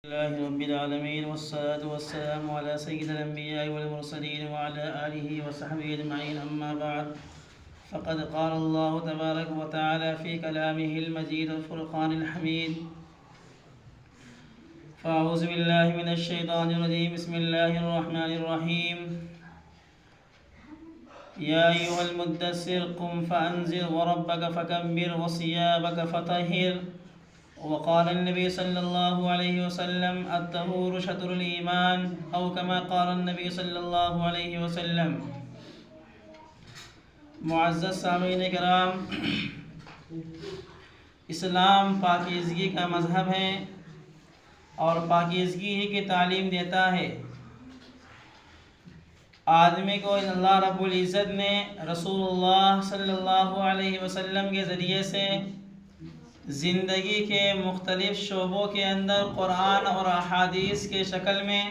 لله رب العالمين والصلاة والسلام على سيد الأنبياء والمرسلين وعلى آله وصحبه أجمعين، أما بعد، فقد قال الله تبارك وتعالى في كلامه المجيد الفرقان الحميد: فأعوذ بالله من الشيطان الرجيم، بسم الله الرحمن الرحيم. يا أيها المدثر قم فأنذر وربك فكبر وثيابك فطهر. وقال النبي صلی اللہ علیہ وسلم: الطہور شطر الایمان، او کما قال النبی صلی اللہ علیہ وسلم. معزز سامعین کرام، اسلام پاکیزگی کا مذہب ہے اور پاکیزگی ہی کی تعلیم دیتا ہے. آدمی کو اللہ رب العزت نے رسول اللہ صلی اللہ علیہ وسلم کے ذریعے سے زندگی کے مختلف شعبوں کے اندر قرآن اور احادیث کے شکل میں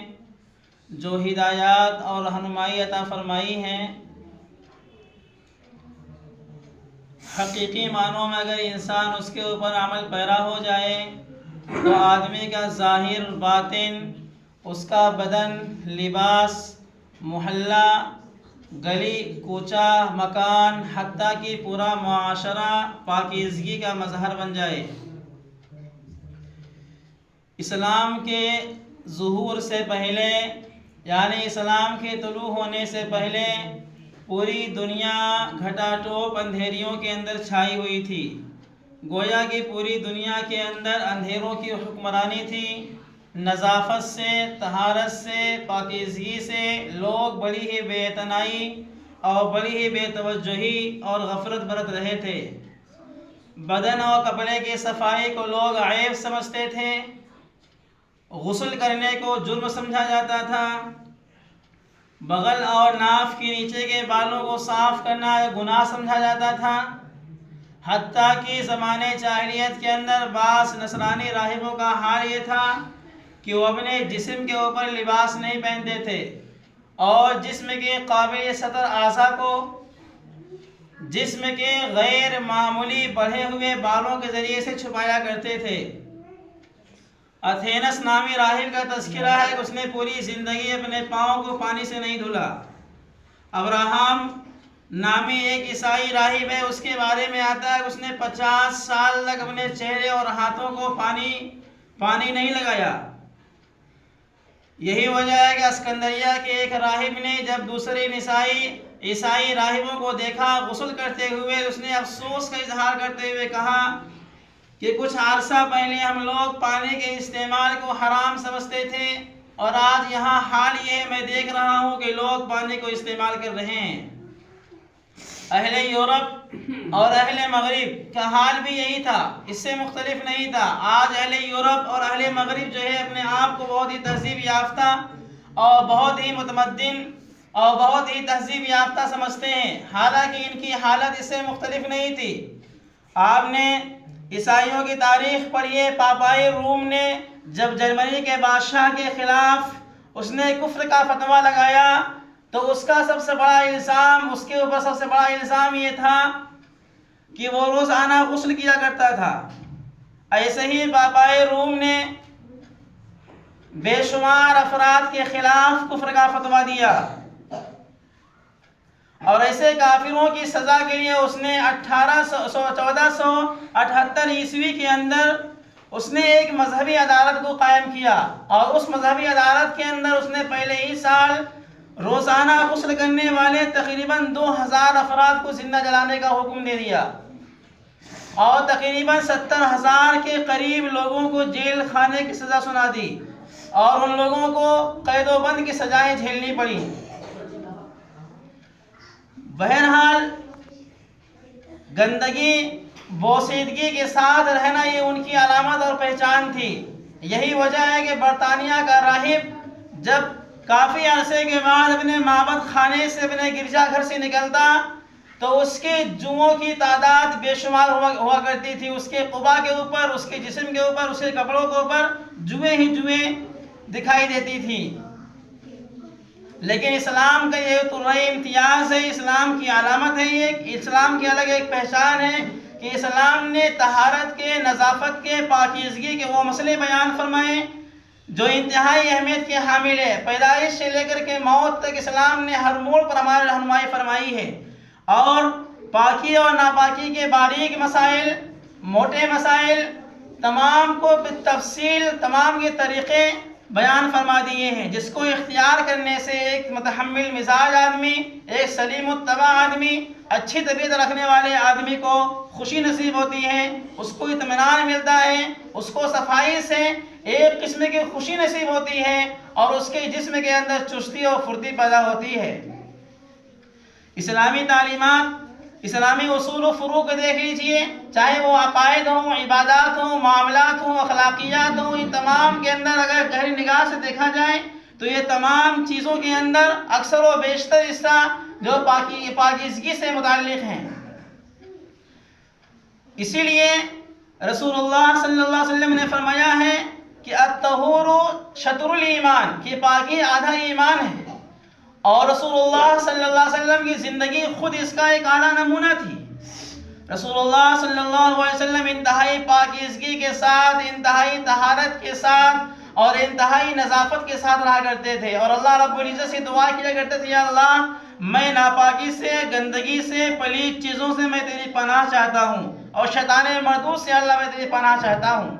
جو ہدایات اور رہنمائی عطا فرمائی ہیں، حقیقی معنوں میں اگر انسان اس کے اوپر عمل پیرا ہو جائے تو آدمی کا ظاہر باطن، اس کا بدن، لباس، محلہ، گلی کوچہ، مکان، حتیٰ کہ پورا معاشرہ پاکیزگی کا مظہر بن جائے. اسلام کے ظہور سے پہلے، یعنی اسلام کے طلوع ہونے سے پہلے، پوری دنیا گھٹا ٹوپ اندھیریوں کے اندر چھائی ہوئی تھی. گویا کہ پوری دنیا کے اندر اندھیروں کی حکمرانی تھی. نظافت سے، طہارت سے، پاکیزگی سے لوگ بڑی ہی بے اعتنائی اور بڑی ہی بے توجہی اور غفلت برت رہے تھے. بدن اور کپڑے کی صفائی کو لوگ عیب سمجھتے تھے. غسل کرنے کو جرم سمجھا جاتا تھا. بغل اور ناف کے نیچے کے بالوں کو صاف کرنا گناہ سمجھا جاتا تھا. حتیٰ کہ زمانے جاہلیت کے اندر بعض نصرانی راہبوں کا حال یہ تھا کہ وہ اپنے جسم کے اوپر لباس نہیں پہنتے تھے اور جسم کے قابل سطر اعضاء کو جسم کے غیر معمولی بڑھے ہوئے بالوں کے ذریعے سے چھپایا کرتے تھے. اتھینس نامی راہب کا تذکرہ ہے کہ اس نے پوری زندگی اپنے پاؤں کو پانی سے نہیں دھلا. ابراہم نامی ایک عیسائی راہب ہے، اس کے بارے میں آتا ہے کہ اس نے 50 سال تک اپنے چہرے اور ہاتھوں کو پانی نہیں لگایا. یہی وجہ ہے کہ اسکندریہ کے ایک راہب نے جب دوسرے عیسائی راہبوں کو دیکھا غسل کرتے ہوئے، اس نے افسوس کا اظہار کرتے ہوئے کہا کہ کچھ عرصہ پہلے ہم لوگ پانی کے استعمال کو حرام سمجھتے تھے اور آج یہاں حال یہ ہے، میں دیکھ رہا ہوں کہ لوگ پانی کو استعمال کر رہے ہیں. اہل یورپ اور اہل مغرب کا حال بھی یہی تھا، اس سے مختلف نہیں تھا. آج اہل یورپ اور اہل مغرب جو ہے اپنے آپ کو بہت ہی تہذیب یافتہ اور بہت ہی متمدن اور بہت ہی تہذیب یافتہ سمجھتے ہیں، حالانکہ ان کی حالت اس سے مختلف نہیں تھی. آپ نے عیسائیوں کی تاریخ پڑھیے. پاپائی روم نے جب جرمنی کے بادشاہ کے خلاف اس نے کفر کا فتویٰ لگایا تو اس کے اوپر سب سے بڑا الزام یہ تھا کہ وہ روزانہ غسل کیا کرتا تھا. ایسے ہی پاپائی روم نے بے شمار افراد کے خلاف کفر کا فتویٰ دیا اور ایسے کافروں کی سزا کے لیے اس نے 1478 عیسوی کے اندر اس نے ایک مذہبی عدالت کو قائم کیا اور اس مذہبی عدالت کے اندر اس نے پہلے ہی سال روزانہ غسل کرنے والے تقریباً 2000 افراد کو زندہ جلانے کا حکم دے دیا اور تقریباً 70,000 کے قریب لوگوں کو جیل خانے کی سزا سنا دی اور ان لوگوں کو قید و بند کی سزائیں جھیلنی پڑی. بہرحال گندگی بوسیدگی کے ساتھ رہنا یہ ان کی علامت اور پہچان تھی. یہی وجہ ہے کہ برطانیہ کا راہب جب کافی عرصے کے بعد اپنے معبد خانے سے اپنے گرجا گھر سے نکلتا تو اس کے جوؤں کی تعداد بے شمار ہوا کرتی تھی. اس کے قبا کے اوپر، اس کے جسم کے اوپر، اس کے کپڑوں کے اوپر جوئیں ہی جوئیں دکھائی دیتی تھی. لیکن اسلام کا یہ تو نئی امتیاز ہے، اسلام کی علامت ہے، یہ اسلام کی الگ ایک پہچان ہے کہ اسلام نے طہارت کے، نظافت کے، پاکیزگی کے وہ مسئلے بیان فرمائے جو انتہائی اہمیت کے حامل ہے۔ پیدائش سے لے کر کے موت تک اسلام نے ہر موڑ پر ہماری رہنمائی فرمائی ہے، اور پاکی اور ناپاکی کے باریک مسائل، موٹے مسائل تمام کو بالتفصیل تمام کے طریقے بیان فرما دیے ہیں، جس کو اختیار کرنے سے ایک متحمل مزاج آدمی، ایک سلیم الطبع آدمی، اچھی طبیعت رکھنے والے آدمی کو خوشی نصیب ہوتی ہے، اس کو اطمینان ملتا ہے، اس کو صفائی سے ایک قسم کی خوشی نصیب ہوتی ہے، اور اس کے جسم کے اندر چستی اور پھرتی پیدا ہوتی ہے۔ اسلامی تعلیمات، اسلامی اصول و فروع کو دیکھ لیجئے، چاہے وہ عقائد ہوں، عبادات ہوں، معاملات ہوں، اخلاقیات ہوں، ان تمام کے اندر اگر گہری نگاہ سے دیکھا جائے تو یہ تمام چیزوں کے اندر اکثر و بیشتر حصہ جو پاکیزگی سے متعلق ہیں۔ اسی لیے رسول اللہ صلی اللہ علیہ وسلم نے فرمایا ہے کہ الطہور شطر الایمان، کہ پاکی آدھا ایمان ہے، اور رسول اللہ صلی اللہ علیہ وسلم کی زندگی خود اس کا ایک اعلیٰ نمونہ تھی۔ رسول اللہ صلی اللہ علیہ وسلم انتہائی پاکیزگی کے ساتھ، انتہائی طہارت کے ساتھ اور انتہائی نظافت کے ساتھ رہا کرتے تھے، اور اللہ رب العزت سے دعا کیا کرتے تھے، یا اللہ میں ناپاکی سے، گندگی سے، پلید چیزوں سے میں تیری پناہ چاہتا ہوں، اور شیطان مردود سے اللہ میں تیری پناہ چاہتا ہوں۔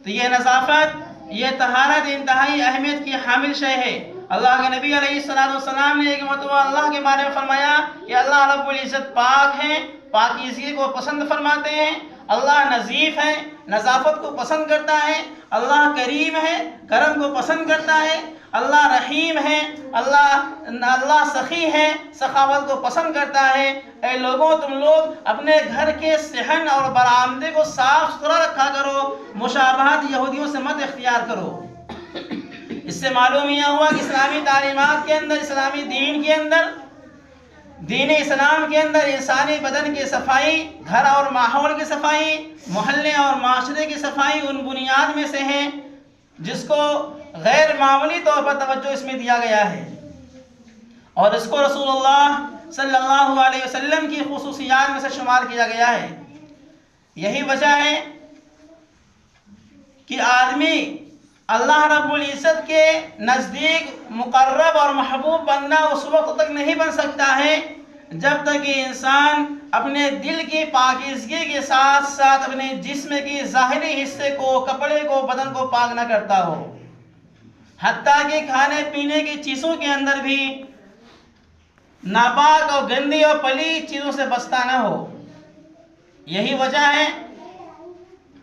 تو یہ نظافت، یہ طہارت انتہائی اہمیت کی حامل شے ہے۔ اللہ کے نبی علیہ السلام نے ایک مرتبہ اللہ کے بارے میں فرمایا کہ اللہ رب العزت پاک ہیں، پاکیزگی کو پسند فرماتے ہیں، اللہ نظیف ہے، نظافت کو پسند کرتا ہے، اللہ کریم ہے، کرم کو پسند کرتا ہے، اللہ رحیم ہے، اللہ سخی ہے، سخاوت کو پسند کرتا ہے۔ اے لوگوں، تم لوگ اپنے گھر کے صحن اور برآمدے کو صاف ستھرا رکھا کرو، مشابہت یہودیوں سے مت اختیار کرو۔ اس سے معلوم یہ ہوا کہ اسلامی تعلیمات کے اندر، اسلامی دین کے اندر، دین اسلام کے اندر انسانی بدن کی صفائی، گھر اور ماحول کی صفائی، محلے اور معاشرے کی صفائی ان بنیاد میں سے ہے جس کو غیر معمولی طور پر توجہ اس میں دیا گیا ہے، اور اس کو رسول اللہ صلی اللہ علیہ وسلم کی خصوصیات میں سے شمار کیا گیا ہے۔ یہی وجہ ہے کہ آدمی اللہ رب العزت کے نزدیک مقرب اور محبوب بندہ اس وقت تک نہیں بن سکتا ہے جب تک کہ انسان اپنے دل کی پاکیزگی کے ساتھ ساتھ اپنے جسم کی ظاہری حصے کو، کپڑے کو، بدن کو پاک نہ کرتا ہو، حتیٰ کہ کھانے پینے کی چیزوں کے اندر بھی ناپاک اور گندی اور پلید چیزوں سے بچتا نہ ہو۔ یہی وجہ ہے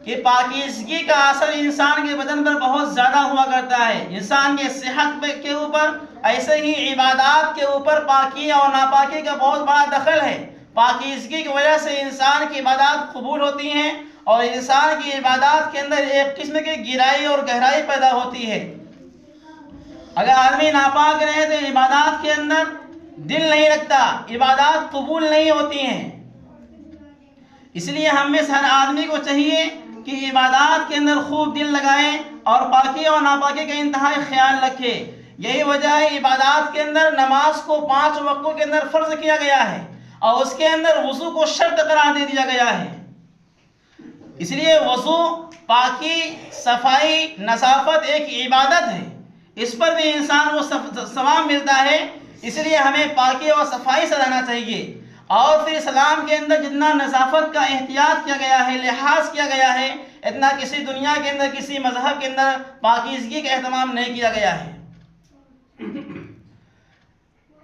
کہ پاکیزگی کا اثر انسان کے بدن پر بہت زیادہ ہوا کرتا ہے، انسان کی صحت کے اوپر، ایسے ہی عبادات کے اوپر پاکی اور ناپاکی کا بہت بڑا دخل ہے۔ پاکیزگی کی وجہ سے انسان کی عبادات قبول ہوتی ہیں، اور انسان کی عبادات کے اندر ایک قسم کی گہرائی اور گہرائی پیدا ہوتی ہے۔ اگر آدمی ناپاک رہے تو عبادات کے اندر دل نہیں رکھتا، عبادات قبول نہیں ہوتی ہیں۔ اس لیے ہم میں سے ہر آدمی کو چاہیے کہ عبادات کے اندر خوب دل لگائے اور پاکی اور ناپاکی کا انتہائی خیال رکھے۔ یہی وجہ ہے عبادات کے اندر نماز کو 5 وقتوں کے اندر فرض کیا گیا ہے، اور اس کے اندر وضو کو شرط قرار دے دیا گیا ہے۔ اس لیے وضو، پاکی، صفائی، نظافت ایک عبادت ہے، اس پر بھی انسان کو ثواب ملتا ہے۔ اس لیے ہمیں پاکی اور صفائی سے رہنا چاہیے، اور پھر اسلام کے اندر جتنا نظافت کا احتیاط کیا گیا ہے، لحاظ کیا گیا ہے، اتنا کسی دنیا کے اندر، کسی مذہب کے اندر پاکیزگی کا اہتمام نہیں کیا گیا ہے۔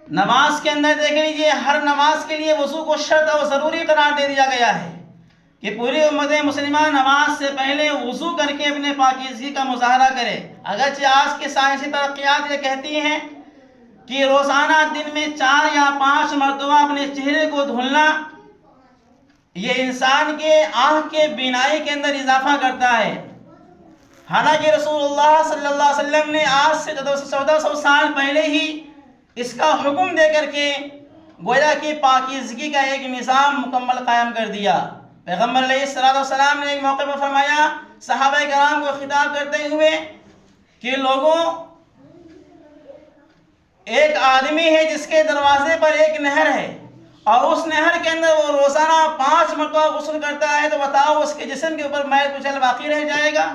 نماز کے اندر دیکھ لیجیے، ہر نماز کے لیے وضو کو شرط اور ضروری قرار دے دیا گیا ہے کہ پوری امت مسلمہ نماز سے پہلے وضو کر کے اپنے پاکیزگی کا مظاہرہ کرے۔ اگرچہ آج کی سائنسی ترقیات یہ کہتی ہیں کہ روزانہ دن میں 4 یا 5 مرتبہ اپنے چہرے کو دھلنا یہ انسان کے آنکھ کے بینائی کے اندر اضافہ کرتا ہے، حالانکہ رسول اللہ صلی اللہ علیہ وسلم نے آج سے 1400 سال پہلے ہی اس کا حکم دے کر کے گویا کہ پاکیزگی کا ایک نظام مکمل قائم کر دیا۔ پیغمبر علیہ السلام نے ایک موقع پر فرمایا، صحابہ کرام کو خطاب کرتے ہوئے کہ لوگوں، ایک آدمی ہے جس کے دروازے پر ایک نہر ہے، اور اس نہر کے اندر وہ روزانہ 5 مرتبہ غسل کرتا ہے، تو بتاؤ اس کے جسم کے اوپر میل کچل باقی رہ جائے گا؟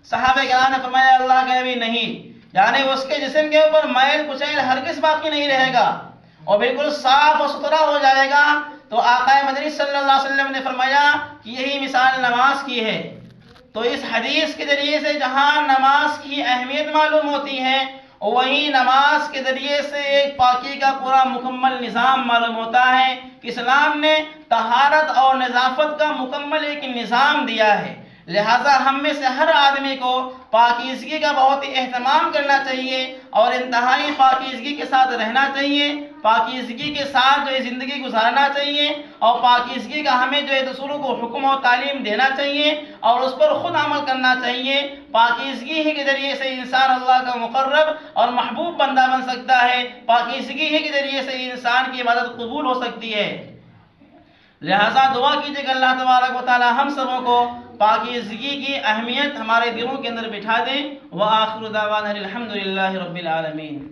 صحابہ کرام نے فرمایا اللہ کا نبی نہیں، یعنی اس کے جسم کے اوپر میل کچیل ہرگز باقی نہیں رہے گا اور بالکل صاف و ستھرا ہو جائے گا۔ تو آقا مدنی صلی اللہ علیہ وسلم نے فرمایا کہ یہی مثال نماز کی ہے۔ تو اس حدیث کے ذریعے سے جہاں نماز کی اہمیت معلوم ہوتی ہے، وہی نماز کے ذریعے سے ایک پاکی کا پورا مکمل نظام معلوم ہوتا ہے کہ اسلام نے طہارت اور نظافت کا مکمل ایک نظام دیا ہے۔ لہٰذا ہم میں سے ہر آدمی کو پاکیزگی کا بہت ہی اہتمام کرنا چاہیے اور انتہائی پاکیزگی کے ساتھ رہنا چاہیے، پاکیزگی کے ساتھ جو ہے زندگی گزارنا چاہیے اور پاکیزگی کا ہمیں جو ہے دوسروں کو حکم و تعلیم دینا چاہیے اور اس پر خود عمل کرنا چاہیے۔ پاکیزگی ہی کے ذریعے سے انسان اللہ کا مقرب اور محبوب بندہ بن سکتا ہے، پاکیزگی ہی کے ذریعے سے انسان کی عبادت قبول ہو سکتی ہے۔ لہٰذا دعا کیجیے کہ اللہ تبارک و تعالی ہم سبوں کو پاکیزگی کی اہمیت ہمارے دلوں کے اندر بٹھا دیں۔ وآخر دعوانا الحمدللہ رب العالمین۔